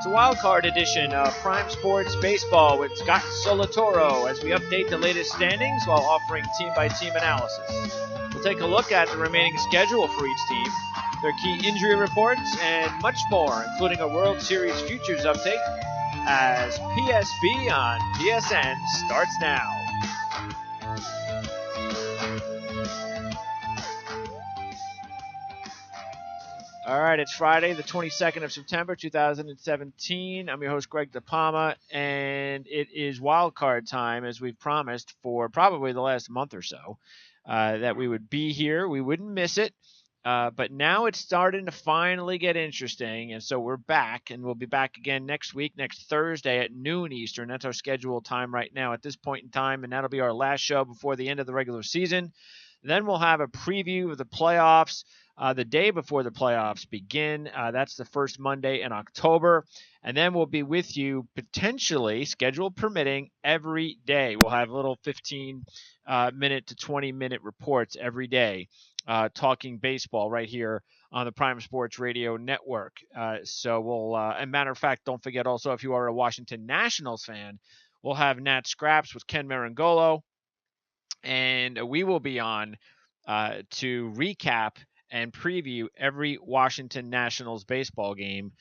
the Wild Card edition of Prime Sports Baseball with Scott Solatoro as we update the latest standings while offering team-by-team analysis. We'll take a look at the remaining schedule for each team, their key injury reports, and much more, including a World Series futures update as PSB on PSN starts now. All right, it's Friday, the 22nd of September, 2017. I'm your host, Greg DePalma, and it is wild card time, as we've promised for probably the last month or so, that we would be here. We wouldn't miss it, but now it's starting to finally get interesting, and so we're back, and we'll be back again next week, next Thursday at noon Eastern. That's our scheduled time right now at this point in time, and that'll be our last show before the end of the regular season. Then we'll have a preview of the playoffs. The day before the playoffs begin. That's the first Monday in October. And then we'll be with you potentially, schedule permitting, every day. We'll have little 15-minute to 20-minute reports every day talking baseball right here on the Prime Sports Radio Network. So we'll, and matter of fact, don't forget also, if you are a Washington Nationals fan, we'll have Nat Scraps with Ken Marangolo. And we will be on to recap and preview every Washington Nationals baseball game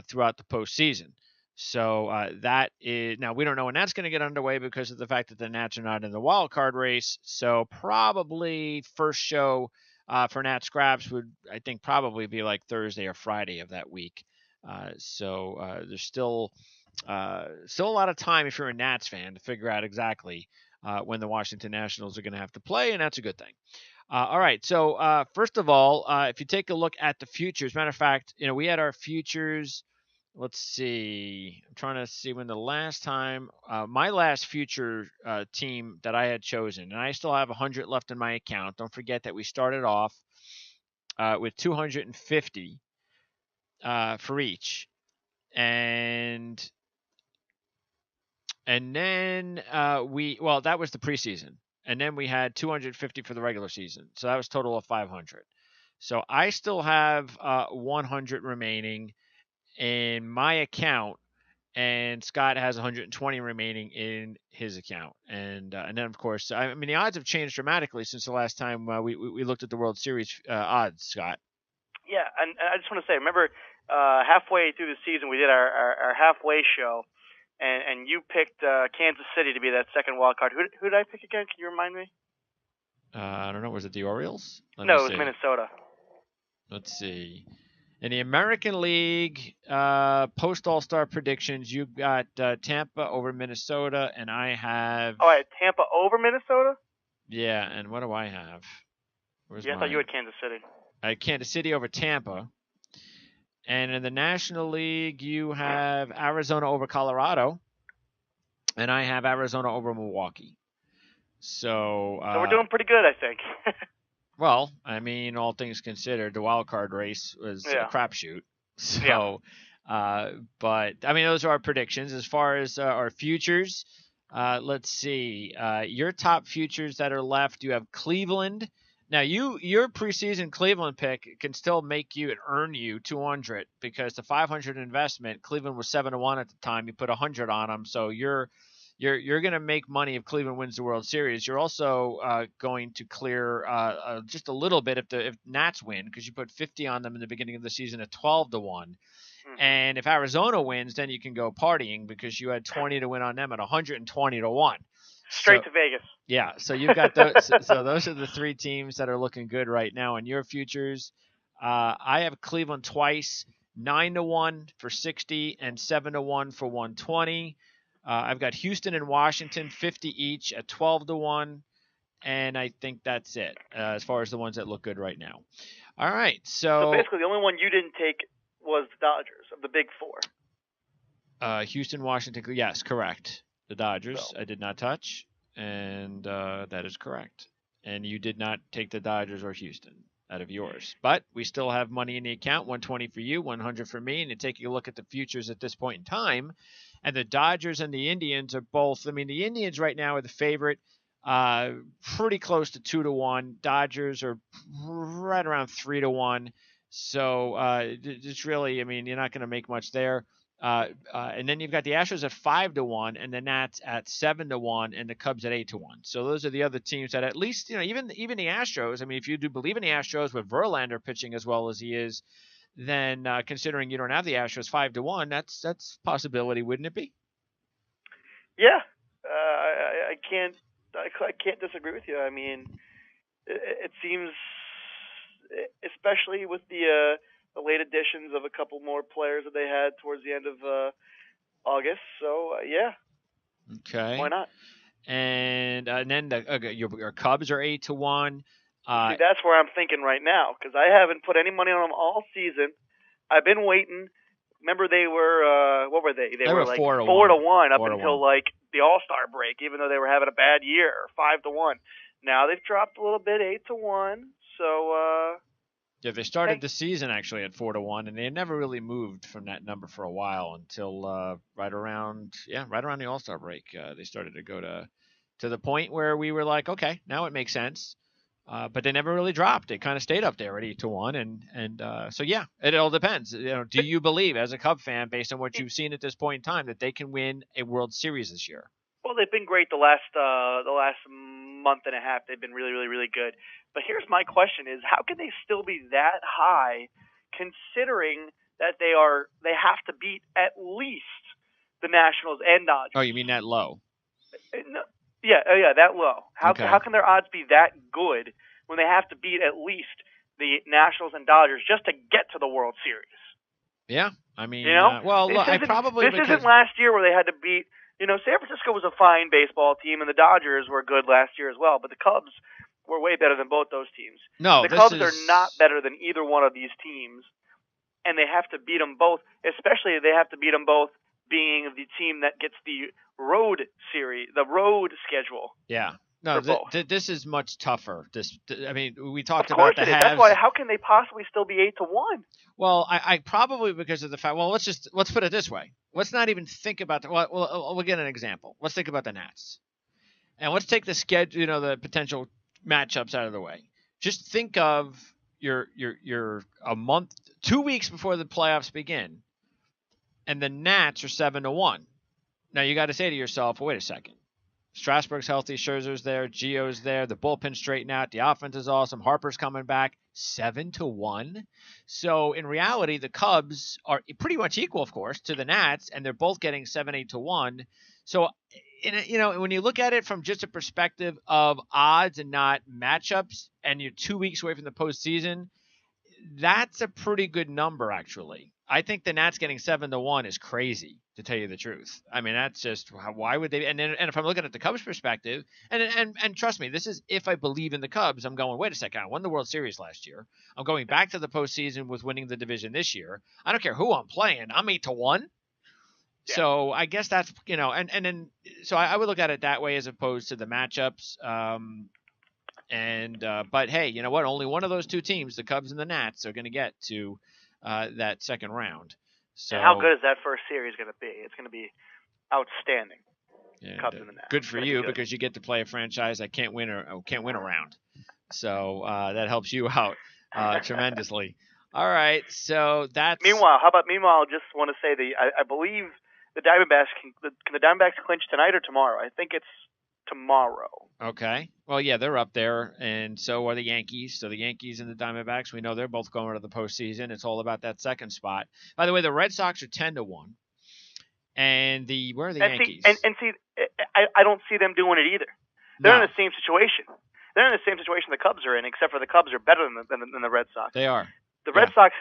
throughout the postseason. So that is, now we don't know when that's going to get underway because of the fact that the Nats are not in the wild card race. So probably first show for Nat Scraps would, I think, probably be like Thursday or Friday of that week. So there's still a lot of time if you're a Nats fan to figure out exactly when the Washington Nationals are going to have to play, and that's a good thing. All right, so first of all, if you take a look at the futures, matter of fact, we had our futures. Let's see. I'm trying to see when the last time my last future team that I had chosen, and I still have 100 left in my account. Don't forget that we started off with 250 for each, and then that was the preseason. And then we had 250 for the regular season. So that was a total of 500. So I still have 100 remaining in my account, and Scott has 120 remaining in his account. And then, of course, I mean, the odds have changed dramatically since the last time we looked at the World Series odds, Scott. Yeah, and I just want to say, remember, halfway through the season, we did our halfway show. And you picked Kansas City to be that second wild card. Who did I pick again? Can you remind me? I don't know. Was it the Orioles? No, it was Minnesota. Let's see. In the American League post All-Star predictions, you got Tampa over Minnesota, and I have. Oh, I had Tampa over Minnesota? Yeah, and what do I have? I thought you had Kansas City. I had Kansas City over Tampa. And in the National League, you have Arizona over Colorado, and I have Arizona over Milwaukee. So we're doing pretty good, I think. Well, I mean, all things considered, the wild card race was a crapshoot. So, but I mean, those are our predictions. As far as our futures, let's see. Your top futures that are left, you have Cleveland. Now, your preseason Cleveland pick can still make you and earn you 200 because the 500 investment, Cleveland was 7-1 at the time. You put 100 on them, so you're going to make money if Cleveland wins the World Series. You're also going to clear just a little bit if Nats win because you put 50 on them in the beginning of the season at 12-1. Mm-hmm. And if Arizona wins, then you can go partying because you had 20 to win on them at 120-1. Straight to Vegas. Yeah, so you've got those. So those are the three teams that are looking good right now in your futures. I have Cleveland twice, 9-1 for 60 and 7-1 for 120. I've got Houston and Washington 50 each at 12-1, and I think that's it as far as the ones that look good right now. All right, so basically the only one you didn't take was the Dodgers of the big four. Houston, Washington, yes, correct. The Dodgers, I did not touch, and that is correct. And you did not take the Dodgers or Houston out of yours. But we still have money in the account, 120 for you, 100 for me. And you're taking a look at the futures at this point in time. And the Dodgers and the Indians are both, I mean, the Indians right now are the favorite, pretty close to 2-1. Dodgers are right around 3-1. So it's really, I mean, you're not going to make much there. And then you've got the Astros at 5-1, and the Nats at 7-1, and the Cubs at 8-1. So those are the other teams that at least, even the Astros. I mean, if you do believe in the Astros with Verlander pitching as well as he is, then considering you don't have the Astros 5-1, that's a possibility, wouldn't it be? Yeah, I can't disagree with you. I mean, it seems, especially with the late additions of a couple more players that they had towards the end of August. So yeah. Okay. Why not? And then your Cubs are 8-1. See, that's where I'm thinking right now, because I haven't put any money on them all season. I've been waiting. Remember, they were what were they? They were like 4-1 up until like the All-Star break, even though they were having a bad year. 5-1. Now they've dropped a little bit, 8-1. So yeah, they started the season actually at 4-1, and they never really moved from that number for a while until right around the All-Star break. They started to go to the point where we were like, okay, now it makes sense. But they never really dropped. They kind of stayed up there at 8-1, and so yeah, it all depends. Do you believe, as a Cub fan, based on what you've seen at this point in time, that they can win a World Series this year? Well, they've been great the last month and a half. They've been really, really, really good. But here's my question: is how can they still be that high, considering that they have to beat at least the Nationals and Dodgers? Oh, you mean that low? No. Yeah, that low. How can their odds be that good when they have to beat at least the Nationals and Dodgers just to get to the World Series? Yeah, I mean, look, this isn't last year where they had to beat. San Francisco was a fine baseball team, and the Dodgers were good last year as well. But the Cubs were way better than both those teams. No, the Cubs are not better than either one of these teams, and they have to beat them both. Especially, they have to beat them both, being the team that gets the road schedule. Yeah. No, this is much tougher. We talked about the halves. That's why. How can they possibly still be 8-1? Well, I probably because of the fact. Well, let's put it this way. Let's not even think about we'll get an example. Let's think about the Nats, and let's take the schedule. The potential matchups out of the way. Just think of your a month, 2 weeks before the playoffs begin, and the Nats are 7-1. Now you got to say to yourself, well, wait a second. Strasburg's healthy, Scherzer's there, Gio's there, the bullpen straightened out, the offense is awesome, Harper's coming back, 7-1. So in reality, the Cubs are pretty much equal, of course, to the Nats, and they're both getting 7-8-1. So when you look at it from just a perspective of odds and not matchups, and you're 2 weeks away from the postseason, that's a pretty good number, actually. I think the Nats getting 7-1 is crazy, to tell you the truth. I mean, that's just why would they? And if I'm looking at the Cubs' perspective, and trust me, this is if I believe in the Cubs. I'm going, wait a second, I won the World Series last year. I'm going back to the postseason with winning the division this year. I don't care who I'm playing. I'm 8-1. Yeah. So I guess that's so I would look at it that way as opposed to the matchups. But hey, you know what? Only one of those two teams, the Cubs and the Nats, are going to get to that second round. So and how good is that first series going to be? It's going to be outstanding. Yeah, Cubs and the Nats. Good for you because you get to play a franchise that can't win a round. So that helps you out tremendously. All right, so that's. Meanwhile, just want to say I believe the Diamondbacks can the Diamondbacks clinch tonight or tomorrow? I think it's tomorrow. Okay. Well, yeah, they're up there, and so are the Yankees. So the Yankees and the Diamondbacks, we know they're both going to the postseason. It's all about that second spot. By the way, the Red Sox are 10-1, and where are the Yankees? I don't see them doing it either. They're in the same situation. They're in the same situation the Cubs are in, except for the Cubs are better than the Red Sox. They are. The Red Sox.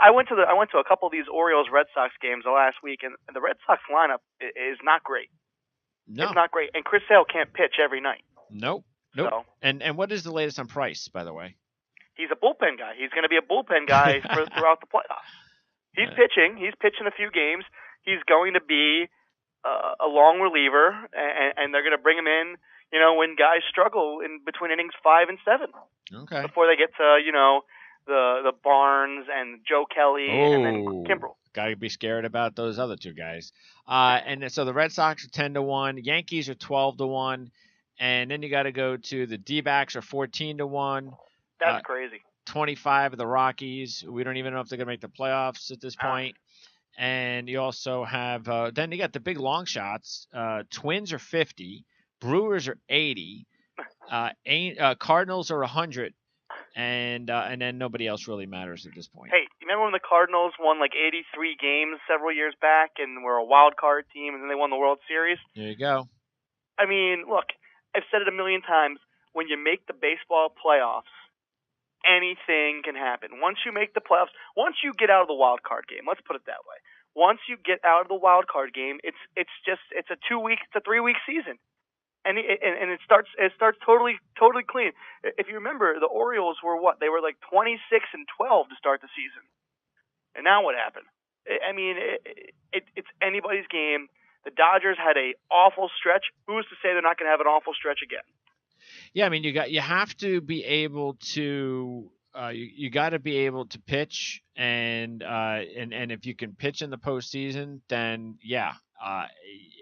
I went to a couple of these Orioles Red Sox games the last week, and the Red Sox lineup is not great. No. It's not great, and Chris Sale can't pitch every night. Nope. So, and what is the latest on Price, by the way? He's a bullpen guy. He's going to be a bullpen guy throughout the playoffs. He's pitching. He's pitching a few games. He's going to be a long reliever, and they're going to bring him in. When guys struggle in between innings 5 and 7. Okay. Before they get to the Barnes and Joe Kelly and then Kimbrel. Got to be scared about those other two guys. And so the Red Sox are 10-1, Yankees are 12-1, and then you got to go to the D-backs are 14-1. That's crazy. 25 of the Rockies. We don't even know if they're going to make the playoffs at this point. and you also have then you got the big long shots. Twins are 50, Brewers are 80, Cardinals are 100, and then nobody else really matters at this point. Hey, you remember when the Cardinals won like 83 games several years back and were a wild card team, and then they won the World Series? There you go. I mean, look, I've said it a million times. When you make the baseball playoffs, anything can happen. Once you make the playoffs, once you get out of the wild card game, let's put it that way. Once you get out of the wild card game, it's a 3-week season, and it starts totally clean. If you remember, the Orioles were what? They were like 26-12 to start the season, and now what happened? I mean, it's anybody's game. The Dodgers had a awful stretch. Who's to say they're not going to have an awful stretch again? Yeah, I mean, you have to be able to you got to be able to pitch, and if you can pitch in the postseason, then yeah,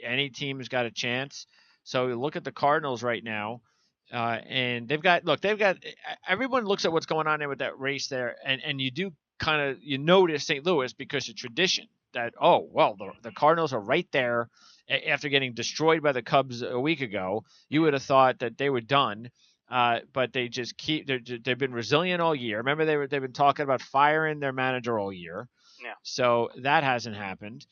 any team's got a chance. So you look at the Cardinals right now, and they've got everyone looks at what's going on there with that race there, and you do you notice St. Louis because of tradition that the Cardinals are right there. After getting destroyed by the Cubs a week ago, you would have thought that they were done, but they just they've been resilient all year. Remember, they've been talking about firing their manager all year. Yeah. So that hasn't happened.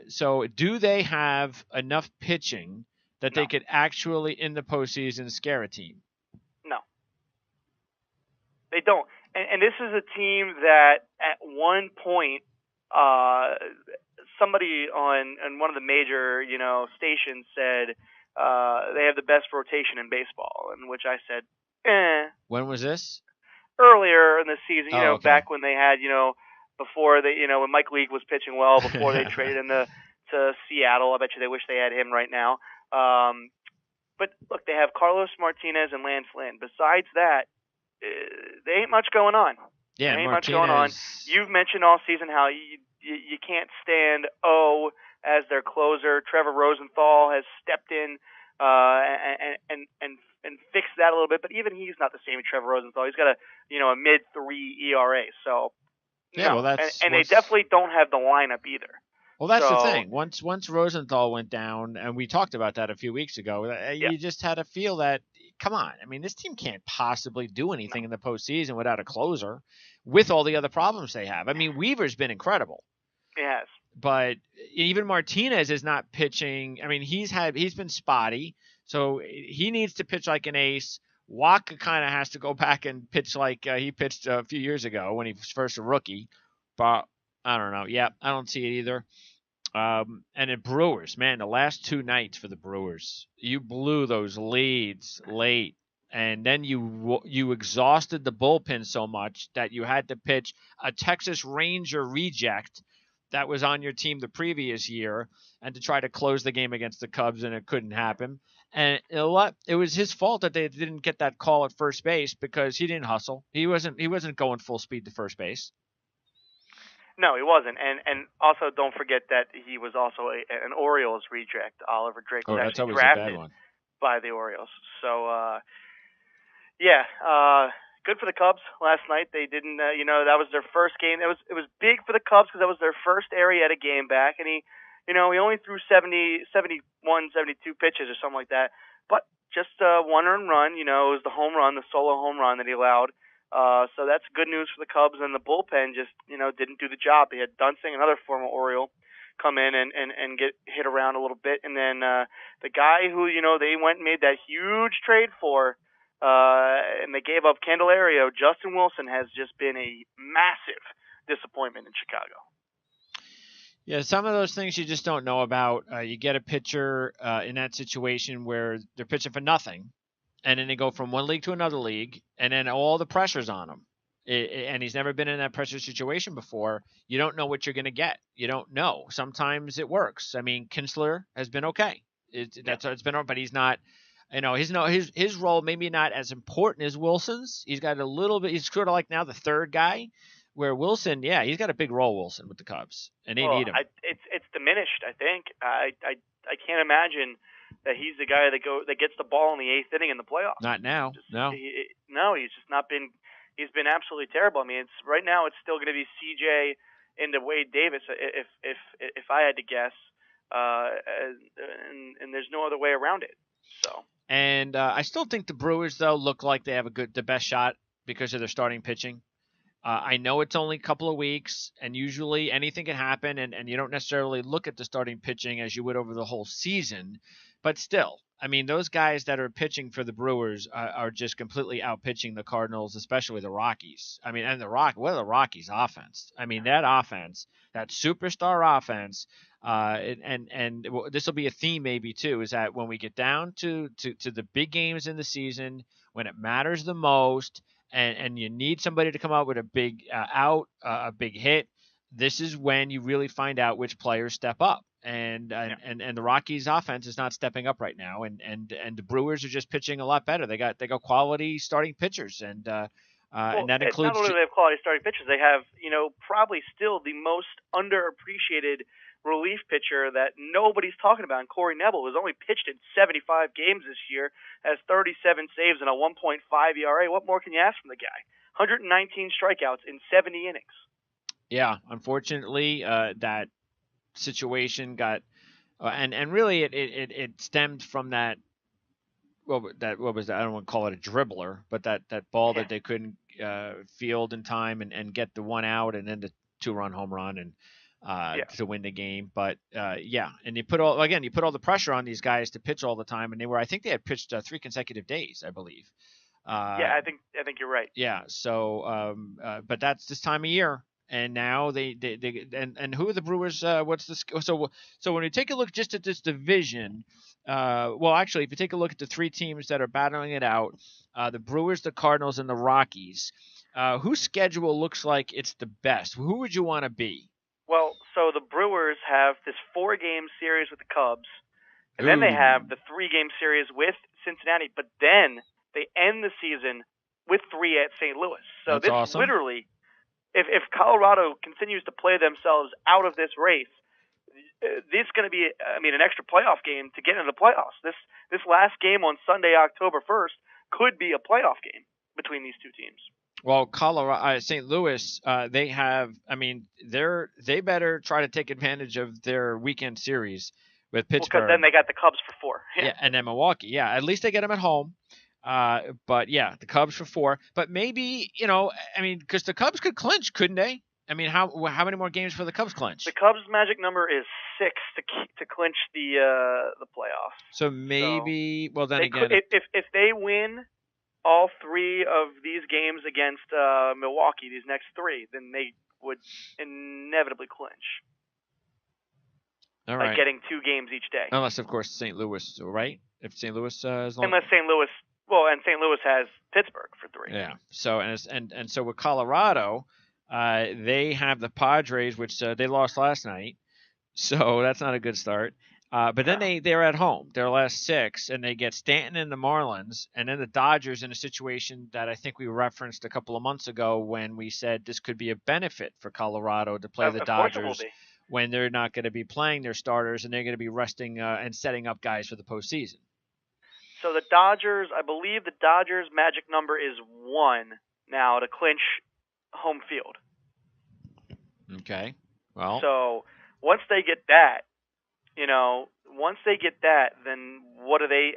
So do they have enough pitching that they could actually, in the postseason, scare a team? No. They don't. And this is a team that at one point, somebody on one of the major, stations said they have the best rotation in baseball, in which I said, When was this? Earlier in the season, okay. Back when they had, before they, when Mike Leake was pitching well, before they traded him to Seattle. I bet you they wish they had him right now. But look, they have Carlos Martinez and Lance Lynn. Besides that, there ain't much going on. Yeah, there ain't Martinez... much going on. You've mentioned all season how you can't stand as their closer. Trevor Rosenthal has stepped in and fixed that a little bit, but even he's not the same as Trevor Rosenthal. He's got a mid-3 ERA. So yeah, no. and they definitely don't have the lineup either. Well, that's the thing. Once Rosenthal went down, and we talked about that a few weeks ago, you just had to feel that, come on, I mean, this team can't possibly do anything in the postseason without a closer with all the other problems they have. I mean, Weaver's been incredible. Yes. But even Martinez is not pitching. I mean, he's been spotty, so he needs to pitch like an ace. Wacha kind of has to go back and pitch like he pitched a few years ago when he was first a rookie. But I don't know. Yeah, I don't see it either. And the Brewers, man, the last two nights for the Brewers, you blew those leads late, and then you exhausted the bullpen so much that you had to pitch a Texas Ranger reject that was on your team the previous year, and to try to close the game against the Cubs, and it couldn't happen. And it was his fault that they didn't get that call at first base because he didn't hustle. He wasn't going full speed to first base. No, he wasn't, and also don't forget that he was also an Orioles reject. Oliver Drake was actually drafted by the Orioles. So, good for the Cubs last night. They didn't, that was their first game. It was big for the Cubs because that was their first Arrieta game back, and he only threw 71, 72 pitches or something like that. But just one earned run. It was the home run, the solo home run that he allowed. So that's good news for the Cubs, and the bullpen just, didn't do the job. They had Dunsing, another former Oriole, come in and get hit around a little bit. And then the guy who, they went and made that huge trade for, and they gave up Candelario, Justin Wilson, has just been a massive disappointment in Chicago. Yeah, some of those things you just don't know about. You get a pitcher in that situation where they're pitching for nothing, and then they go from one league to another league, and then all the pressure's on him. And he's never been in that pressure situation before. You don't know what you're going to get. You don't know. Sometimes it works. I mean, Kinsler has been okay. It's been, but he's not. His role maybe not as important as Wilson's. He's got a little bit. He's sort of like now the third guy, where Wilson, he's got a big role, Wilson, with the Cubs, and they need him. It's diminished. I think. I can't imagine that he's the guy that gets the ball in the eighth inning in the playoffs. Not now. No, he's just not been. He's been absolutely terrible. I mean, right now it's still going to be CJ into Wade Davis if I had to guess, and there's no other way around it. So. And I still think the Brewers though look like they have the best shot because of their starting pitching. I know it's only a couple of weeks, and usually anything can happen, and you don't necessarily look at the starting pitching as you would over the whole season. But still, I mean, those guys that are pitching for the Brewers are just completely outpitching the Cardinals, especially the Rockies. I mean, and what are the Rockies' offense? I mean, that offense, that superstar offense, and this will be a theme maybe too, is that when we get down to the big games in the season, when it matters the most, and you need somebody to come out with a big a big hit, this is when you really find out which players step up. And the Rockies' offense is not stepping up right now, and the Brewers are just pitching a lot better. They got quality starting pitchers, and that includes not only do they have quality starting pitchers, they have probably still the most underappreciated relief pitcher that nobody's talking about, and Corey Knebel, who's only pitched in 75 games this year, has 37 saves and a 1.5 ERA. What more can you ask from the guy? 119 strikeouts in 70 innings. Yeah, unfortunately, that situation got and really it stemmed from that. Well, what was that? I don't want to call it a dribbler, but that ball that they couldn't field in time and get the one out, and then the 2-run home run and to win the game. But and you put all the pressure on these guys to pitch all the time, and I think they had pitched 3 consecutive days, I believe. I think you're right. Yeah. So, but that's this time of year. And now they who are the Brewers? What's the so when we take a look just at this division, actually, if you take a look at the 3 teams that are battling it out, the Brewers, the Cardinals, and the Rockies, whose schedule looks like it's the best? Who would you want to be? Well, so the Brewers have this 4-game series with the Cubs, and then they have the 3-game series with Cincinnati, but then they end the season with 3 at St. Louis. So that's this awesome. Literally. If Colorado continues to play themselves out of this race, this is going to be, an extra playoff game to get into the playoffs. This last game on Sunday, October 1st, could be a playoff game between these 2 teams. Well, Colorado, St. Louis, they have. They better try to take advantage of their weekend series with Pittsburgh. Because then they got the Cubs for 4. Yeah, and then Milwaukee. Yeah, at least they get them at home. But yeah, the Cubs for 4. But maybe because the Cubs could clinch, couldn't they? I mean, how many more games for the Cubs clinch? The Cubs' magic number is 6 to clinch the playoffs. So maybe, if they win all 3 of these games against Milwaukee, these next 3, then they would inevitably clinch. All right. By getting 2 games each day. Unless, of course, St. Louis, right? If St. Louis is unless St. Louis. Well, and St. Louis has Pittsburgh for 3. Yeah. So and so with Colorado, they have the Padres, which they lost last night, so that's not a good start. But then they're at home, their last 6, and they get Stanton and the Marlins, and then the Dodgers in a situation that I think we referenced a couple of months ago when we said this could be a benefit for Colorado to play the Dodgers when they're not going to be playing their starters and they're going to be resting and setting up guys for the postseason. So the Dodgers, I believe the Dodgers' magic number is 1 now to clinch home field. Okay. Well. So once they get that, then what do they?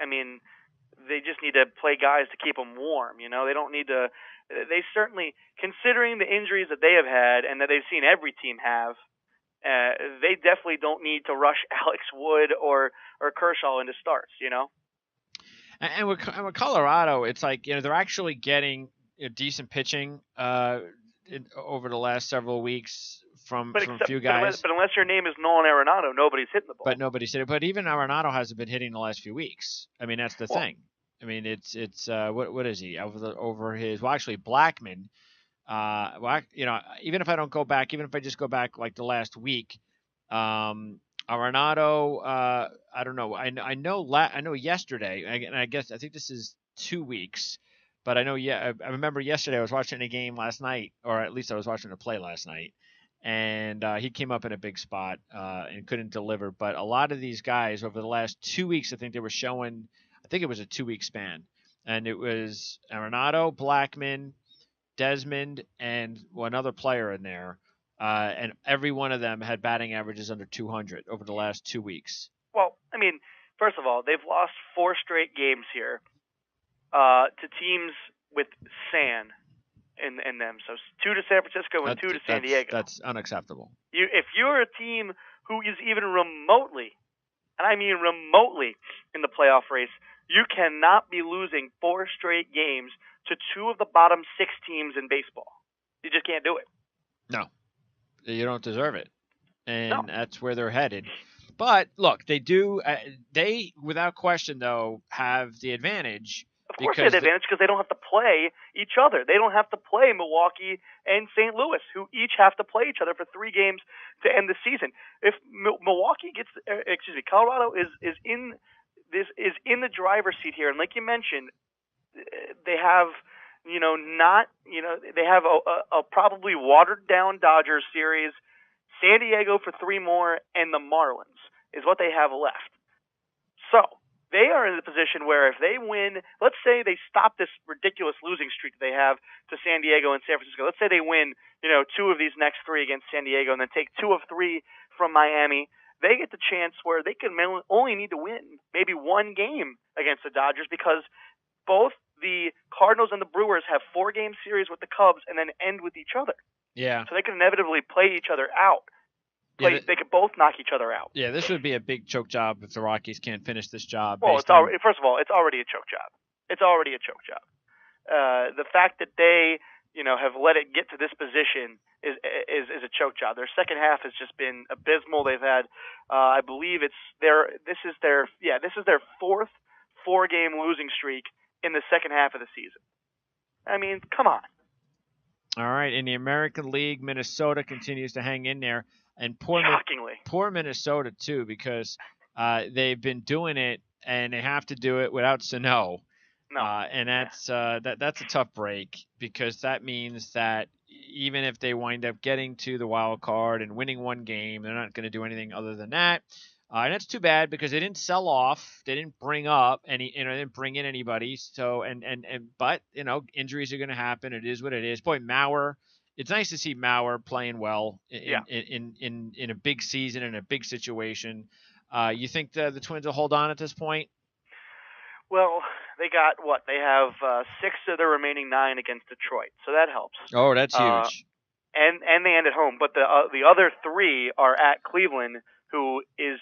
They just need to play guys to keep them warm. They don't need to. They certainly, considering the injuries that they have had and that they've seen every team have, they definitely don't need to rush Alex Wood or Kershaw into starts. And with Colorado, it's like they're actually getting decent pitching over the last several weeks from a few guys. But unless your name is Nolan Arenado, nobody's hitting the ball. But nobody's hitting. But even Arenado hasn't been hitting the last few weeks. That's the thing. It's what is he over his? Well, actually, Blackmon. Even if I don't go back, even if I just go back like the last week, Arenado, I don't know. I know yesterday, and I think this is 2 weeks, but I know. Yeah, I remember yesterday I was watching a game last night, or at least I was watching a play last night, and he came up in a big spot and couldn't deliver. But a lot of these guys over the last 2 weeks, I think they were showing. I think it was a 2-week span, and it was Arenado, Blackmon, Desmond, and another player in there. and every one of them had batting averages under 200 over the last 2 weeks. Well, I mean, first of all, they've lost 4 straight games here to teams with sand in them. So 2 to San Francisco and 2 to San Diego. That's unacceptable. If you're a team who is even remotely, and I mean remotely, in the playoff race, you cannot be losing 4 straight games to 2 of the bottom 6 teams in baseball. You just can't do it. No, you don't deserve it, and No. That's where they're headed. But look, they do. They, without question, though, have the advantage. Of course they have the advantage because they don't have to play each other. They don't have to play Milwaukee and St. Louis, who each have to play each other for 3 games to end the season. If Milwaukee gets, Colorado is in the driver's seat here, and like you mentioned, they have, they have a probably watered down Dodgers series, San Diego for 3 more, and the Marlins is what they have left. So they are in the position where if they win, let's say they stop this ridiculous losing streak that they have to San Diego and San Francisco. Let's say they win, 2 of these next 3 against San Diego and then take 2 of 3 from Miami. They get the chance where they can only need to win maybe 1 game against the Dodgers because both the Cardinals and the Brewers have 4-game series with the Cubs and then end with each other. Yeah. So they can inevitably play each other out. They could both knock each other out. Yeah, this would be a big choke job if the Rockies can't finish this job. Well, first of all, it's already a choke job. It's already a choke job. The fact that they, have let it get to this position is a choke job. Their second half has just been abysmal. They've had, I believe this is their 4th 4-game losing streak in the second half of the season. I mean, come on. All right, in the American League, Minnesota continues to hang in there. And poor Minnesota, too, because they've been doing it, and they have to do it without Sano. No. And that's a tough break because that means that even if they wind up getting to the wild card and winning 1 game, they're not going to do anything other than that. And that's too bad because they didn't sell off, they didn't bring up they didn't bring in anybody. So but injuries are going to happen. It is what it is. Boy, Mauer. It's nice to see Mauer playing well in a big season, in a big situation. You think the Twins will hold on at this point? Well, they got what? They have 6 of their remaining 9 against Detroit, so that helps. Oh, that's huge. And they end at home, but the other 3 are at Cleveland, who is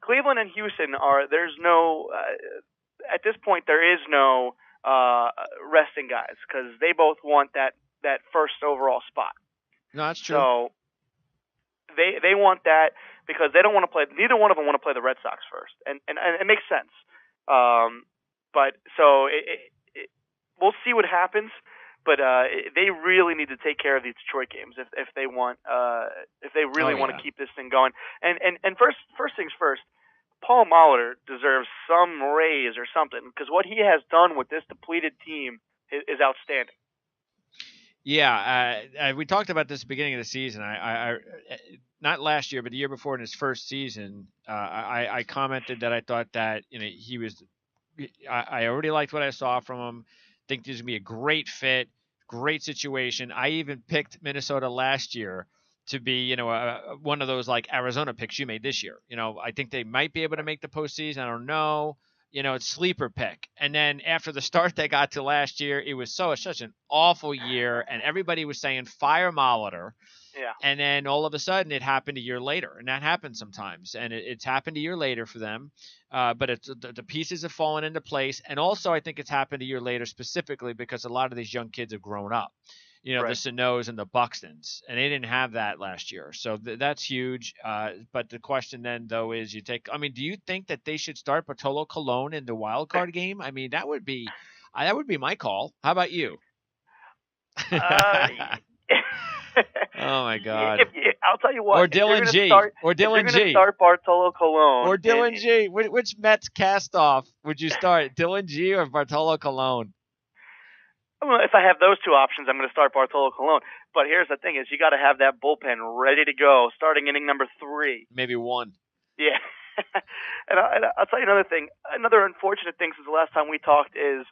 Cleveland and Houston are. There's no at this point there is no resting guys because they both want that first overall spot. No, that's true. So they want that because they don't want to play. Neither one of them want to play the Red Sox first, and it makes sense. But so we'll see what happens. But they really need to take care of these Detroit games if they want if they really want to keep this thing going. And first things first, Paul Molitor deserves some raise or something because what he has done with this depleted team is outstanding. Yeah, we talked about this at the beginning of the season. I not last year, but the year before in his first season, I commented that I thought that he was. I already liked what I saw from him. Think this would be a great fit, great situation. I even picked Minnesota last year to be, one of those like Arizona picks you made this year. I think they might be able to make the postseason. I don't know. It's sleeper pick. And then after the start they got to last year, it was such an awful year, and everybody was saying fire Molitor. Yeah. And then all of a sudden it happened a year later, and that happens sometimes. And it's happened a year later for them. But the pieces have fallen into place. And also I think it's happened a year later specifically because a lot of these young kids have grown up. Right. The Sano's and the Buxtons, and they didn't have that last year. So that's huge. But the question then, though, is do you think that they should start Bartolo Colon in the wild card game? I mean, that would be my call. How about you? Oh my God! I'll tell you what. Or Dylan G. Or Dylan G. Start Bartolo Colon. Or Dylan G. Which Mets cast-off would you start, Dylan G. or Bartolo Colon? Well, if I have those 2 options, I'm going to start Bartolo Colon. But here's the thing: is you got to have that bullpen ready to go, starting inning number 3. Maybe 1. Yeah. and I'll tell you another thing. Another unfortunate thing since the last time we talked is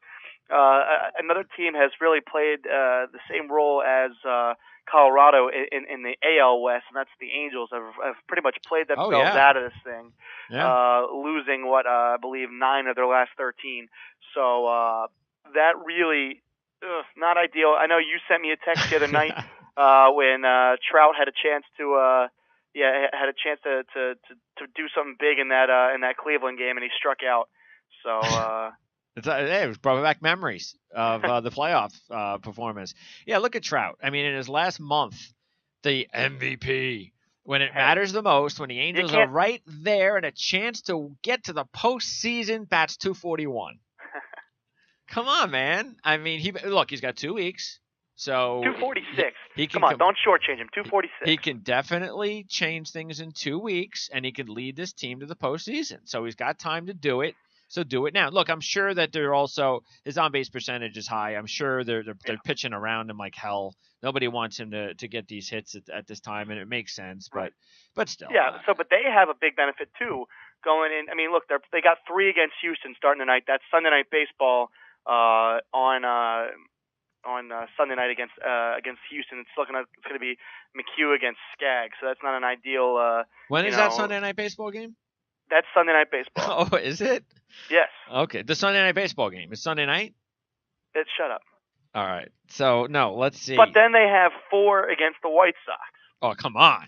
Another team has really played the same role as Colorado in the AL West, and that's the Angels. Have pretty much played themselves out of this thing, losing I believe 9 of their last 13. So that really not ideal. I know you sent me a text the other night when Trout had a chance to do something big in that Cleveland game, and he struck out. So. It was brought back memories of the playoff performance. Yeah, look at Trout. I mean, in his last month, the MVP, when it matters the most, when the Angels are right there and a chance to get to the postseason, bats .241. Come on, man. I mean, he's got 2 weeks. So 246. Come on, don't shortchange him. 246. He can definitely change things in 2 weeks, and he can lead this team to the postseason. So he's got time to do it. So do it now. Look, I'm sure that they're also his on-base percentage is high. I'm sure they're pitching around him like hell. Nobody wants him to get these hits at this time, and it makes sense. But still. Yeah. But they have a big benefit too going in. I mean, look, they got 3 against Houston starting tonight. That's Sunday Night Baseball on Sunday night against Houston. It's looking like it's going to be McHugh against Skaggs. So that's not an ideal. When is that Sunday Night Baseball game? That's Sunday Night Baseball. Oh, is it? Yes. Okay. The Sunday Night Baseball game is Sunday night? Shut up. All right. So, no, let's see. But then they have 4 against the White Sox. Oh, come on.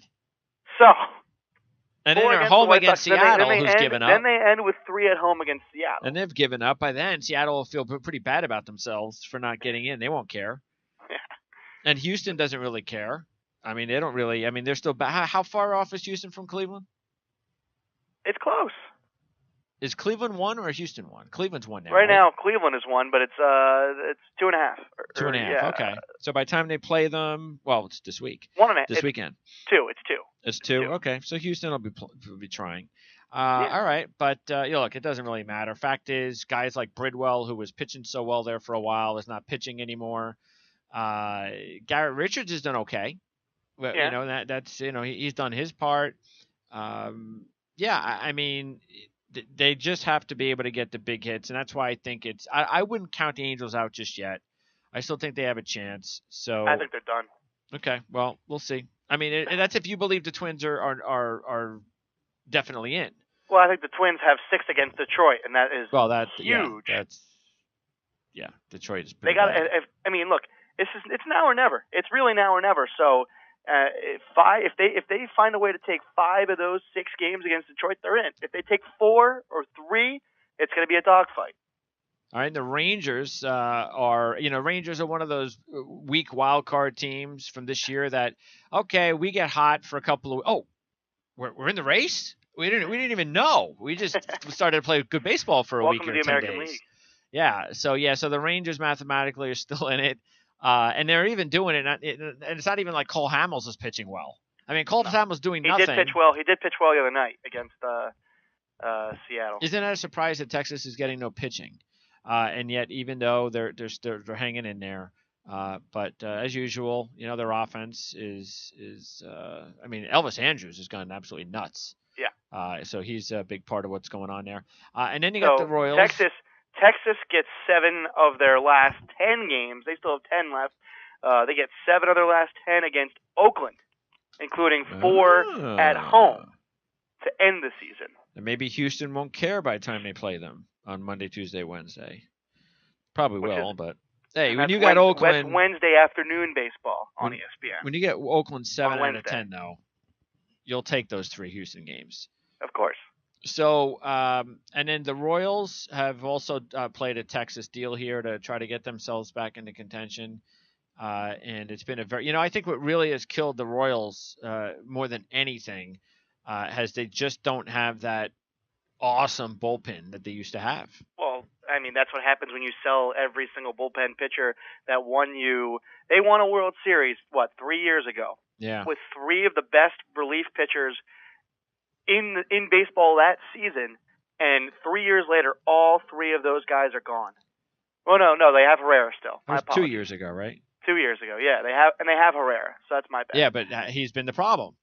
So. And then they're home against Seattle, who's given up. Then they end with 3 at home against Seattle. And they've given up. By then, Seattle will feel pretty bad about themselves for not getting in. They won't care. Yeah. And Houston doesn't really care. I mean, they don't really. I mean, they're still. How far off is Houston from Cleveland? It's close. Is Cleveland 1 or Houston 1? Cleveland's 1 now. Right now, Cleveland is 1, but it's 2.5. 2.5. Yeah. Okay. So by the time they play them, well, it's this week. 1.5. This weekend. 2. It's 2. It's 2. Okay. So Houston will be trying. All right, but look, it doesn't really matter. Fact is, guys like Bridwell, who was pitching so well there for a while, is not pitching anymore. Garrett Richards has done okay. Well, yeah. That's he's done his part. I mean, they just have to be able to get the big hits, and that's why I think I wouldn't count the Angels out just yet. I still think they have a chance. So I think they're done. Okay, well, we'll see. I mean, and that's if you believe the Twins are definitely in. Well, I think the Twins have 6 against Detroit, and that is huge. Yeah, Detroit is. They got. I mean, look, it's now or never. It's really now or never. So. If they find a way to take 5 of those 6 games against Detroit, they're in. If they take 4 or 3, it's going to be a dogfight. All right, the Rangers are one of those weak wild card teams from this year that we get hot for a couple of we're in the race. We didn't even know. We just started to play good baseball for a week or 10 days. Welcome to the American League. Yeah, so the Rangers mathematically are still in it. And they're even doing it, and it's not even like Cole Hamels is pitching well. I mean, Cole Hamels doing nothing. He did pitch well. He did pitch well the other night against Seattle. Isn't that a surprise that Texas is getting no pitching? And yet, even though they're hanging in there, but as usual, their offense is I mean, Elvis Andrus has gone absolutely nuts. Yeah. So he's a big part of what's going on there. And then you got the Royals. Texas gets 7 of their last 10 games. They still have 10 left. They get 7 of their last 10 against Oakland, including 4 at home to end the season. And maybe Houston won't care by the time they play them on Monday, Tuesday, Wednesday. Probably will, but hey, when you got Oakland... That's Wednesday afternoon baseball on ESPN. When you get Oakland 7 out of 10, though, you'll take those 3 Houston games. Of course. So, and then the Royals have also played a Texas deal here to try to get themselves back into contention. And it's been I think what really has killed the Royals more than anything has they just don't have that awesome bullpen that they used to have. Well, I mean, that's what happens when you sell every single bullpen pitcher that won you. They won a World Series, 3 years ago? Yeah. With 3 of the best relief pitchers in baseball that season, and 3 years later, all 3 of those guys are gone. Oh no, they have Herrera still. That was 2 years ago, right? 2 years ago, yeah. They have Herrera, so that's my bad. Yeah, but he's been the problem.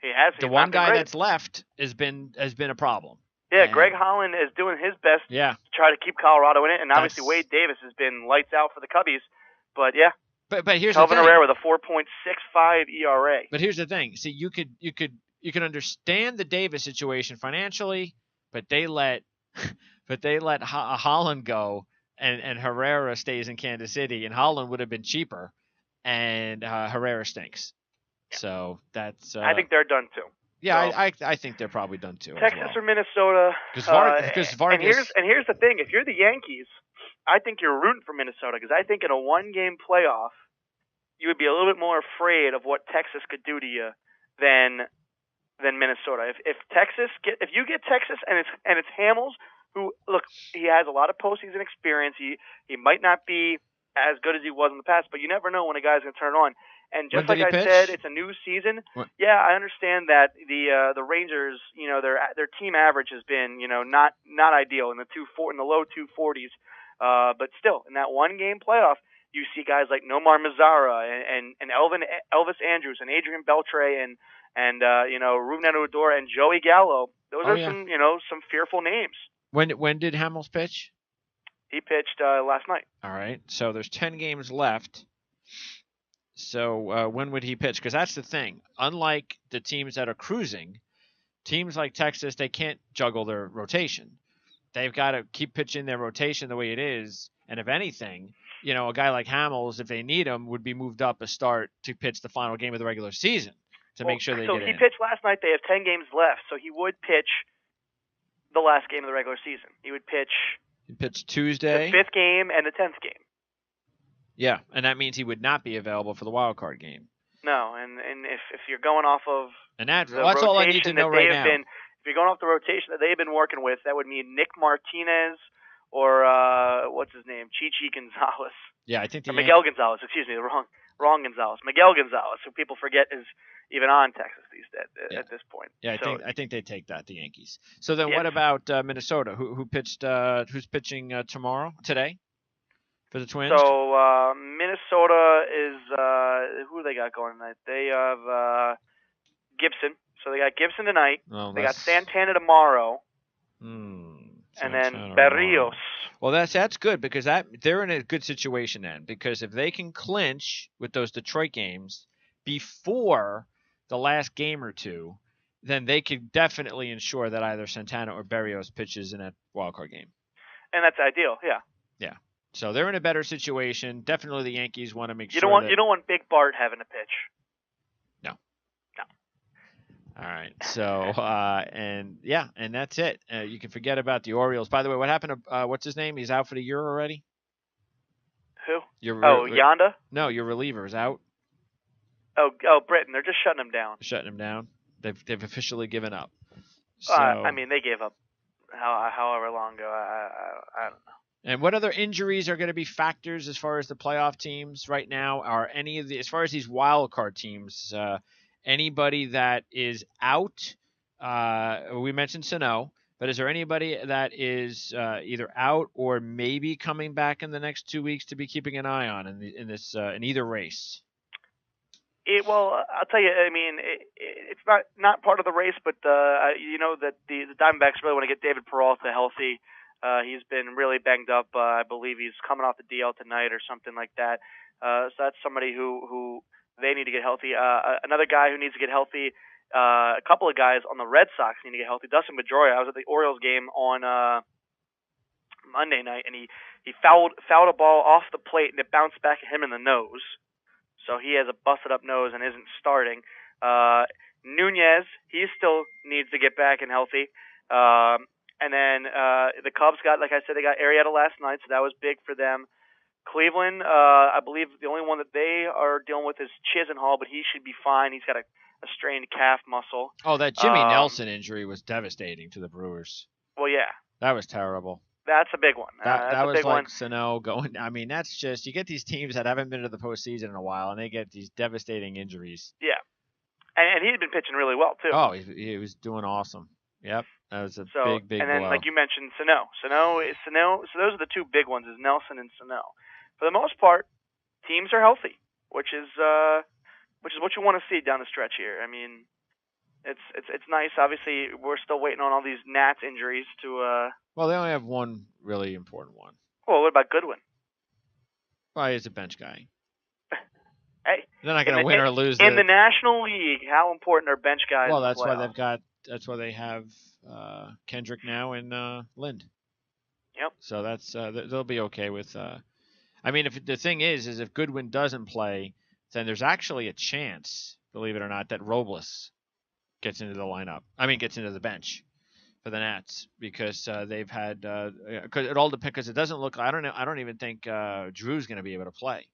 He has. The one guy that's left has been a problem. Yeah, And, Greg Holland is doing his best yeah. to try to keep Colorado in it, and obviously That's- Wade Davis has been lights out for the Cubbies. But yeah, But here's Kelvin the thing. Herrera with a 4.65 ERA. But here's the thing. See, you can understand the Davis situation financially, but they let Holland go, and Herrera stays in Kansas City, and Holland would have been cheaper, and Herrera stinks. Yeah. So that's. I think they're done too. Yeah, So, I think they're probably done too. Texas as well. or Minnesota. Because And Vargas. here's the thing: if you're the Yankees, I think you're rooting for Minnesota because I think in a one-game playoff, you would be a little bit more afraid of what Texas could do to you than Minnesota. If you get Texas and it's Hamels, who look, he has a lot of postseason experience. He might not be as good as he was in the past, but you never know when a guy's going to turn on. And just like I said, it's a new season. What? Yeah, I understand that the Rangers, their team average has been, not ideal in the low 240s. But still, in that one game playoff, you see guys like Nomar Mazara and Elvis Andrus and Adrian Beltre and Rougned Odor and Joey Gallo. Those are some fearful names. When did Hamels pitch? He pitched last night. All right. So there's 10 games left. So when would he pitch? Because that's the thing. Unlike the teams that are cruising, teams like Texas, they can't juggle their rotation. They've got to keep pitching their rotation the way it is. And if anything, a guy like Hamels, if they need him, would be moved up a start to pitch the final game of the regular season to make sure they get in. So he pitched last night. They have 10 games left. So he would pitch the last game of the regular season. He would pitch Tuesday, the 5th game and the 10th game. Yeah, and that means he would not be available for the wild card game. No, and if you're going off of that's all I need to know right now. If you're going off the rotation that they've been working with, that would mean Nick Martinez or what's his name, Chichi Gonzalez. Yeah, I think Miguel Gonzalez. Excuse me, wrong Gonzalez. Miguel Gonzalez, who people forget is even on Texas at this point. Yeah, I think they take that, the Yankees. So then, what about Minnesota? Who pitched? Who's pitching today? For the Twins? So Minnesota is who do they got going tonight? They have Gibson. So they got Gibson tonight. They got Santana tomorrow. And then Berrios. Well, that's good because they're in a good situation then. Because if they can clinch with those Detroit games before the last game or two, then they could definitely ensure that either Santana or Berrios pitches in that wildcard game. And that's ideal, yeah. Yeah. So they're in a better situation. Definitely the Yankees want to make sure you don't want Big Bart having to pitch. No. All right. So and that's it. You can forget about the Orioles. By the way, what happened to what's his name? He's out for the year already? Who? Yonda? No, your reliever is out. Oh, Britton. They're just shutting him down. Shutting him down. They've officially given up. So, they gave up however long ago. I don't know. And what other injuries are going to be factors as far as the playoff teams right now? Are any of as far as these wild card teams, anybody that is out? We mentioned Sano, but is there anybody that is either out or maybe coming back in the next 2 weeks to be keeping an eye on in either race? I'll tell you. I mean, it's not part of the race, but that the Diamondbacks really want to get David Peralta healthy. He's been really banged up. I believe he's coming off the DL tonight or something like that. So that's somebody who they need to get healthy. Another guy who needs to get healthy. A couple of guys on the Red Sox need to get healthy. Dustin Pedroia. I was at the Orioles game on Monday night, and he fouled a ball off the plate, and it bounced back at him in the nose. So he has a busted up nose and isn't starting. Nunez, he still needs to get back and healthy. And then the Cubs got, like I said, they got Arrieta last night, so that was big for them. Cleveland, I believe the only one that they are dealing with is Chisenhall, but he should be fine. He's got a strained calf muscle. Oh, that Jimmy Nelson injury was devastating to the Brewers. Well, yeah. That was terrible. That's a big one. That was big like one. Sano going. I mean, that's just you get these teams that haven't been to the postseason in a while, and they get these devastating injuries. Yeah, and he had been pitching really well too. Oh, he was doing awesome. Yep, that was a big and then, blow. like you mentioned, Sano. So those are the two big ones: is Nelson and Sano. For the most part, teams are healthy, which is what you want to see down the stretch here. I mean, It's nice. Obviously, we're still waiting on all these Nats injuries to. Well, they only have one really important one. Well, what about Goodwin? Well, he's a bench guy. Hey, They're not going to win or lose. In the National League, how important are bench guys? Well, in the that's why playoffs? That's why they have Kendrick now and Lind. Yep. So that's they'll be okay with. I mean, if the thing is if Goodwin doesn't play, then there's actually a chance, believe it or not, that Robles gets into the lineup. I mean, gets into the bench for the Nats because they've had. Cause it all depends. Because it doesn't look. I don't know. I don't even think Drew's going to be able to play.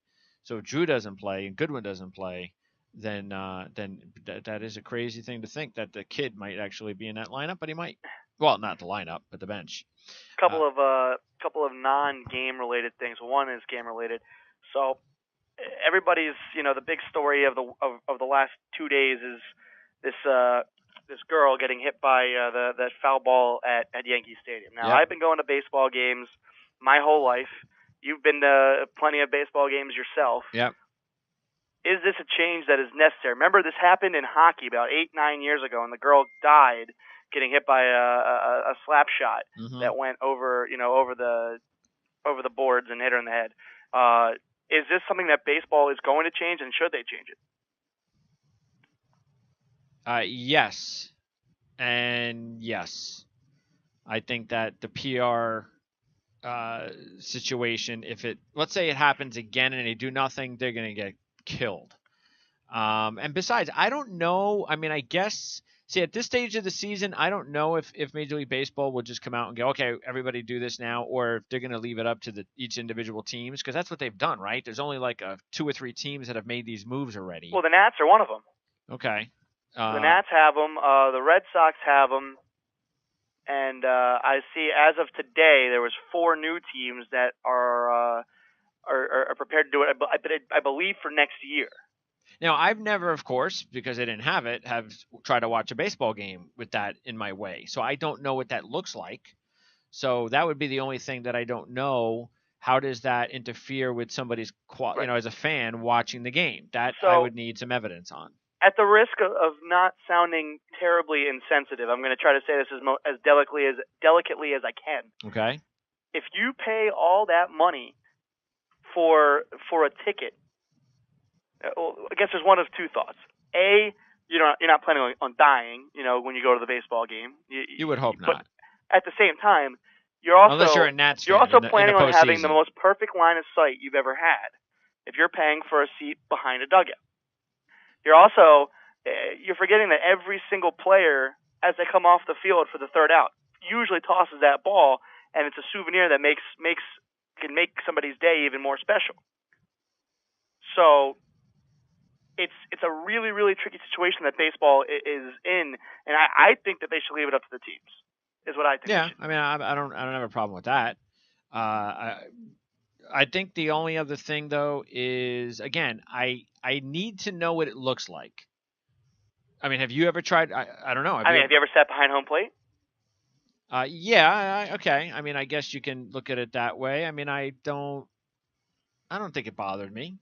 So if Drew doesn't play and Goodwin doesn't play, then that is a crazy thing to think that the kid might actually be in that lineup, but he might. Well, not the lineup, but the bench. Couple of non-game related things. One is game related. So everybody's the big story of the last 2 days is this girl getting hit by that foul ball at Yankee Stadium. Now I've been going to baseball games my whole life. You've been to plenty of baseball games yourself. Yep. Is this a change that is necessary? Remember, this happened in hockey about 8-9 years ago, and the girl died getting hit by a slap shot that went over the boards and hit her in the head. Is this something that baseball is going to change, and should they change it? Yes, and yes. I think that the PR situation, let's say it happens again and they do nothing, they're going to get killed. And besides, I don't know. I mean, I guess, at this stage of the season, I don't know if Major League Baseball will just come out and go, okay, everybody do this now, or if they're going to leave it up to each individual teams, because that's what they've done, right? There's only like 2 or 3 teams that have made these moves already. Well, the Nats are one of them. Okay. The Nats have them. The Red Sox have them. And I see, as of today, there was 4 new teams that are prepared to do it. I believe for next year. Now, I've never, of course, because I didn't have it, have tried to watch a baseball game with that in my way. So I don't know what that looks like. So that would be the only thing that I don't know. How does that interfere with somebody's, as a fan watching the game? That I would need some evidence on. At the risk of not sounding terribly insensitive, I'm going to try to say this as delicately as I can. Okay. If you pay all that money for a ticket, I guess there's one of 2 thoughts. A, you're not planning on dying, when you go to the baseball game. You would hope not. At the same time, you're also unless you're a Nats fan, you're also planning on having season. the most perfect line of sight you've ever had. If you're paying for a seat behind a dugout. You're also you're forgetting that every single player, as they come off the field for the third out, usually tosses that ball, and it's a souvenir that can make somebody's day even more special. So it's a really, really tricky situation that baseball is in, and I think that they should leave it up to the teams. Is what I think. Yeah, I mean, I don't have a problem with that. I think the only other thing, though, is, again, I need to know what it looks like. I mean, have you ever tried? I don't know. Have you ever sat behind home plate? Yeah. Okay. I mean, I guess you can look at it that way. I mean, I don't think it bothered me.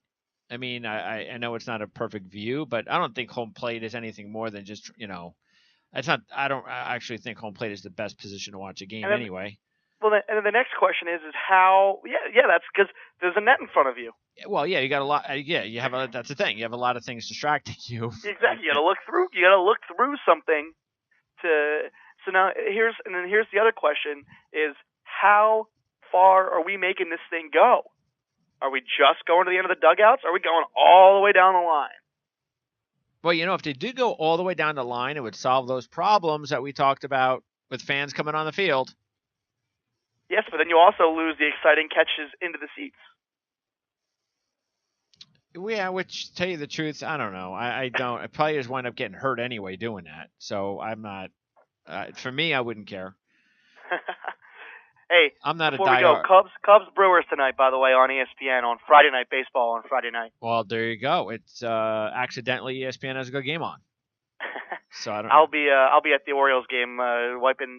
I mean, I know it's not a perfect view, but I don't think home plate is anything more than just, it's not. I actually think home plate is the best position to watch a game anyway. Well, and then the next question is how? Yeah, that's because there's a net in front of you. Well, yeah, you got a lot. You have that's the thing. You have a lot of things distracting you. Exactly. You got to look through. You got to look through something to. So now here's the other question: is how far are we making this thing go? Are we just going to the end of the dugouts? Are we going all the way down the line? Well, if they did go all the way down the line, it would solve those problems that we talked about with fans coming on the field. Yes, but then you also lose the exciting catches into the seats. Yeah, which, to tell you the truth, I don't know. I don't. Players wind up getting hurt anyway doing that. So I'm not. For me, I wouldn't care. Hey, I'm not before we go, Cubs Brewers tonight, by the way, on ESPN on Friday Night Baseball on Friday night. Well, there you go. It's accidentally ESPN has a good game on. So I don't. I'll be at the Orioles game, wiping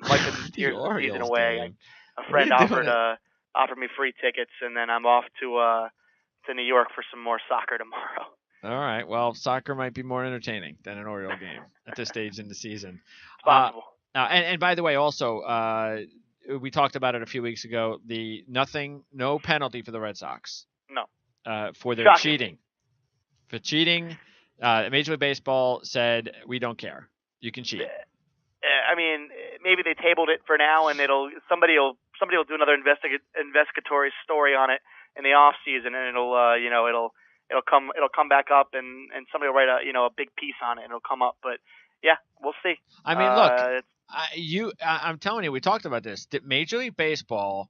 tears of the season away. A friend offered me free tickets, and then I'm off to New York for some more soccer tomorrow. All right. Well, soccer might be more entertaining than an Oriole game at this stage in the season. It's possible. And by the way, also, we talked about it a few weeks ago. No penalty for the Red Sox. No. For their Shocking. cheating. For cheating, Major League Baseball said we don't care. You can cheat. I mean, maybe they tabled it for now, and somebody will do another investigatory story on it in the off season, and it'll come back up, and somebody will write a big piece on it, and it'll come up. But yeah, we'll see. I mean, look, I'm telling you, we talked about this. Major League Baseball,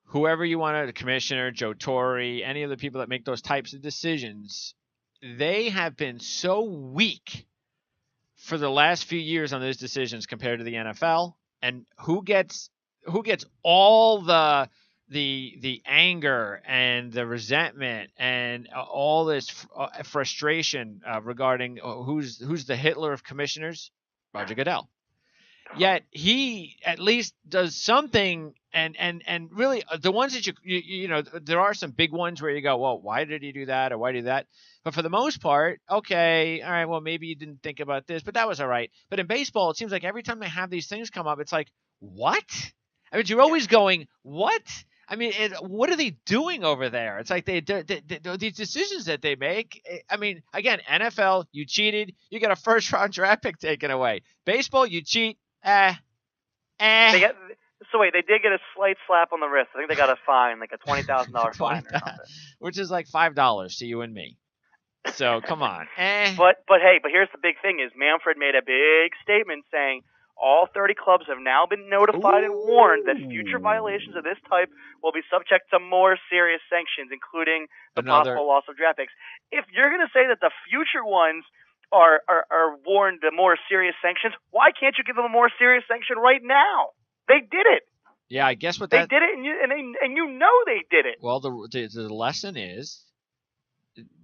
whoever you want to, the commissioner, Joe Torre, any of the people that make those types of decisions, they have been so weak for the last few years on those decisions compared to the NFL. And who gets all the anger and the resentment and all this frustration regarding who's the Hitler of commissioners? Roger Goodell. Yet he at least does something, and really the ones that you know, there are some big ones where you go, well, why did he do that, or why do that? But for the most part, okay, all right, well, maybe you didn't think about this, but that was all right. But in baseball, it seems like every time they have these things come up, it's like, what? I mean, you're always going, what? I mean, what are they doing over there? It's like these decisions that they make. I mean, again, NFL, you cheated, you got a first-round draft pick taken away. Baseball, you cheat. So wait, they did get a slight slap on the wrist. I think they got a fine, like a $20,000 fine or something, which is like $5 to you and me. So come on. But here's the big thing: is Manfred made a big statement saying all 30 clubs have now been notified and warned that future violations of this type will be subject to more serious sanctions, including the possible loss of draft picks. If you're going to say that the future ones are warned of more serious sanctions, why can't you give them a more serious sanction right now? They did it. Yeah, I guess they did it, and you know they did it. Well, the lesson is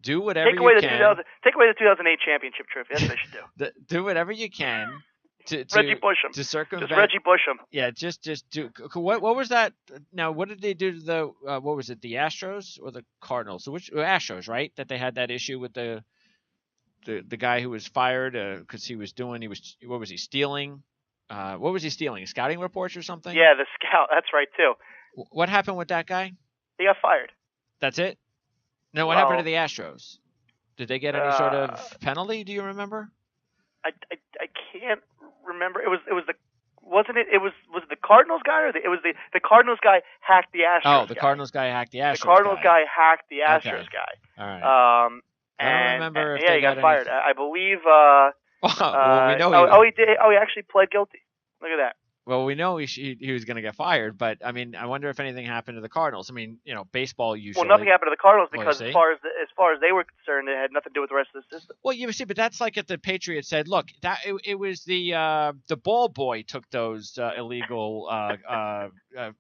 do whatever you can. Take away the 2008 championship trophy. That's what they should do. Do whatever you can to Reggie Busham. To circumvent. Just Reggie Busham. Yeah, just do. What was that? Now, what did they do to the? What was it? The Astros or the Cardinals? So which Astros, right? That they had that issue with the guy who was fired because what was he stealing? What was he stealing? Scouting reports or something? Yeah, the scout. That's right too. What happened with that guy? He got fired. That's it? No, what happened to the Astros? Did they get any sort of penalty? Do you remember? I can't remember. It was the Cardinals guy, or it was the Cardinals guy hacked the Astros. Oh, the Cardinals guy hacked the Astros. The Cardinals guy hacked the Astros guy. All right. I don't remember. He got fired. I believe. Well, we know. He did. Oh, he actually pled guilty. Look at that. Well, we know he was going to get fired, but I mean, I wonder if anything happened to the Cardinals. I mean, baseball usually. Well, nothing happened to the Cardinals because as far as they were concerned, it had nothing to do with the rest of the system. Well, you see, but that's like if the Patriots said, "Look, it was the ball boy took those illegal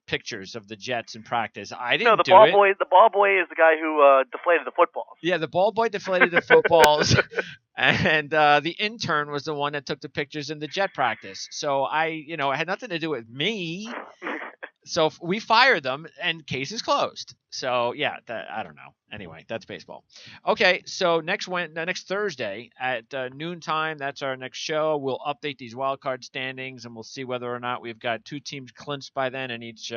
pictures of the Jets in practice. I didn't do it." The ball boy is the guy who deflated the footballs. Yeah, the ball boy deflated the footballs. And the intern was the one that took the pictures in the Jet practice. So it had nothing to do with me. So we fired them, and case is closed. So yeah, I don't know. Anyway, that's baseball. Okay, so next Thursday at noontime, that's our next show. We'll update these wild card standings, and we'll see whether or not we've got two teams clinched by then in each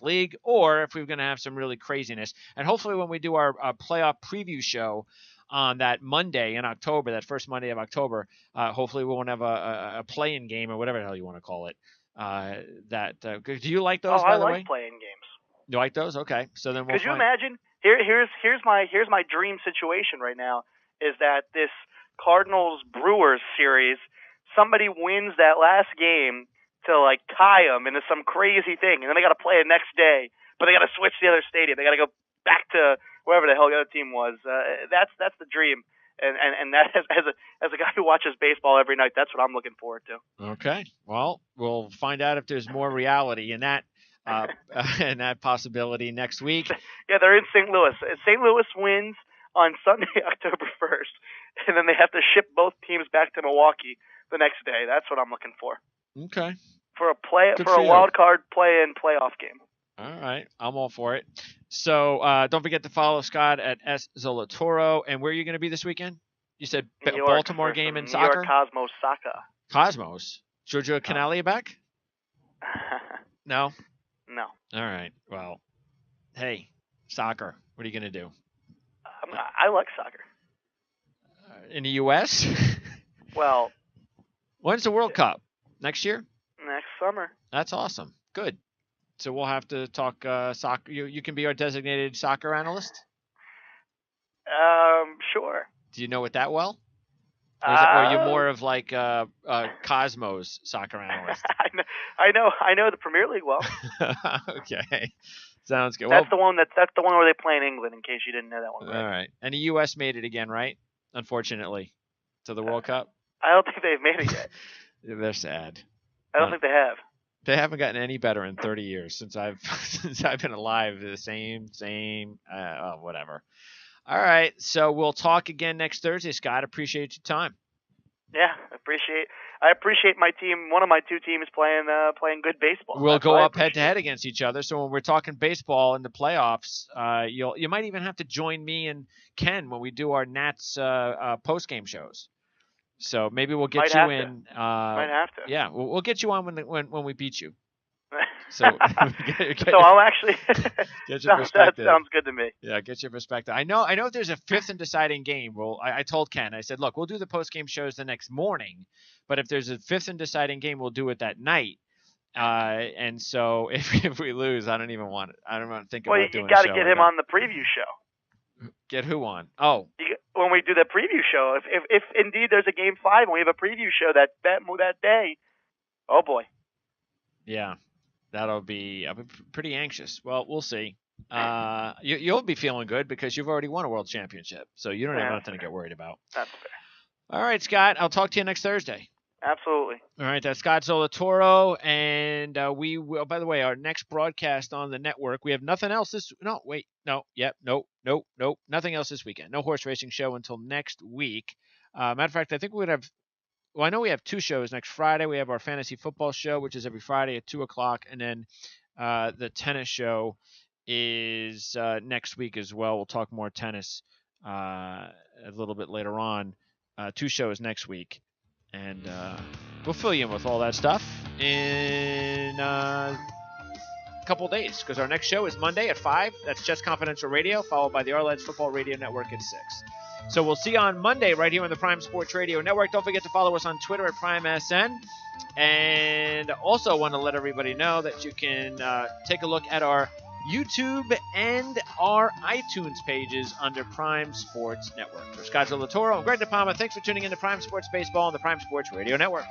league, or if we're going to have some really craziness. And hopefully, when we do our playoff preview show on that Monday in October, that first Monday of October, hopefully we won't have a play-in game or whatever the hell you want to call it. Do you like those? By the way? I like play-in games. You like those? Okay, so then Could you imagine? Here's my dream situation right now is that this Cardinals Brewers series, somebody wins that last game to like tie them into some crazy thing, and then they got to play it next day, but they got to switch to the other stadium. They got to go back to wherever the hell the other team was. That's the dream, and that as a guy who watches baseball every night, that's what I'm looking forward to. Okay, well, we'll find out if there's more reality in that and that possibility next week. Yeah, they're in St. Louis. St. Louis wins on Sunday, October 1st, and then they have to ship both teams back to Milwaukee the next day. That's what I'm looking for. Okay. For a wild card play-in playoff game. All right, I'm all for it. So don't forget to follow Scott at S Zolatoro. And where are you going to be this weekend? You said New York, Baltimore for game some in New soccer. York Cosmos soccer. Cosmos. Giorgio Canale back? No. No. All right. Well, hey, soccer. What are you going to do? I like soccer. In the U.S.? Well, when's the World Cup? Next year? Next summer. That's awesome. Good. So we'll have to talk soccer. You can be our designated soccer analyst? Sure. Do you know it that well? Or are you more of like a Cosmos soccer analyst? I know the Premier League well. Okay. Sounds good. That's the one where they play in England, in case you didn't know that one. Right? All right. And the U.S. made it again, right? Unfortunately, to the World Cup. I don't think they've made it yet. They're sad. I don't think they have. They haven't gotten any better in 30 years since I've been alive. The same. Whatever. All right. So we'll talk again next Thursday, Scott. Appreciate your time. Yeah, I appreciate my team. One of my two teams playing good baseball. We'll go up head to head against each other. So when we're talking baseball in the playoffs, you might even have to join me and Ken when we do our Nats post game shows. So maybe we'll get you in. Might have to. Yeah, we'll get you on when we beat you. So I'll actually get your perspective. That sounds good to me. Yeah, get your perspective. I know if there's a fifth and deciding game. Well, I told Ken, I said, look, we'll do the post game shows the next morning, but if there's a fifth and deciding game, we'll do it that night. And so if we lose, I don't want to think about doing a show. Well, you got to get him on the preview show. Get who on? Oh, when we do the preview show, if indeed there's a game 5 and we have a preview show that day, oh boy. Yeah. I'll be pretty anxious. Well, we'll see. You'll be feeling good because you've already won a world championship, so you don't have nothing to get worried about. That's fair. All right, Scott. I'll talk to you next Thursday. Absolutely. All right, that's Scott Zolatoro, and we will. By the way, our next broadcast on the network, we have nothing else this. No, wait, no, yep, nope, nothing else this weekend. No horse racing show until next week. Matter of fact, I think we would have. Well, I know we have 2 shows. Next Friday, we have our fantasy football show, which is every Friday at 2:00, and then the tennis show is next week as well. We'll talk more tennis a little bit later on. 2 shows next week, and we'll fill you in with all that stuff in a couple days, because our next show is Monday at 5. That's Jets Confidential Radio, followed by the Arledge Football Radio Network at 6. So we'll see you on Monday right here on the Prime Sports Radio Network. Don't forget to follow us on Twitter at PrimeSN. And also want to let everybody know that you can take a look at our YouTube and our iTunes pages under Prime Sports Network. For Scott Zolatoro and Greg DePalma, thanks for tuning in to Prime Sports Baseball on the Prime Sports Radio Network.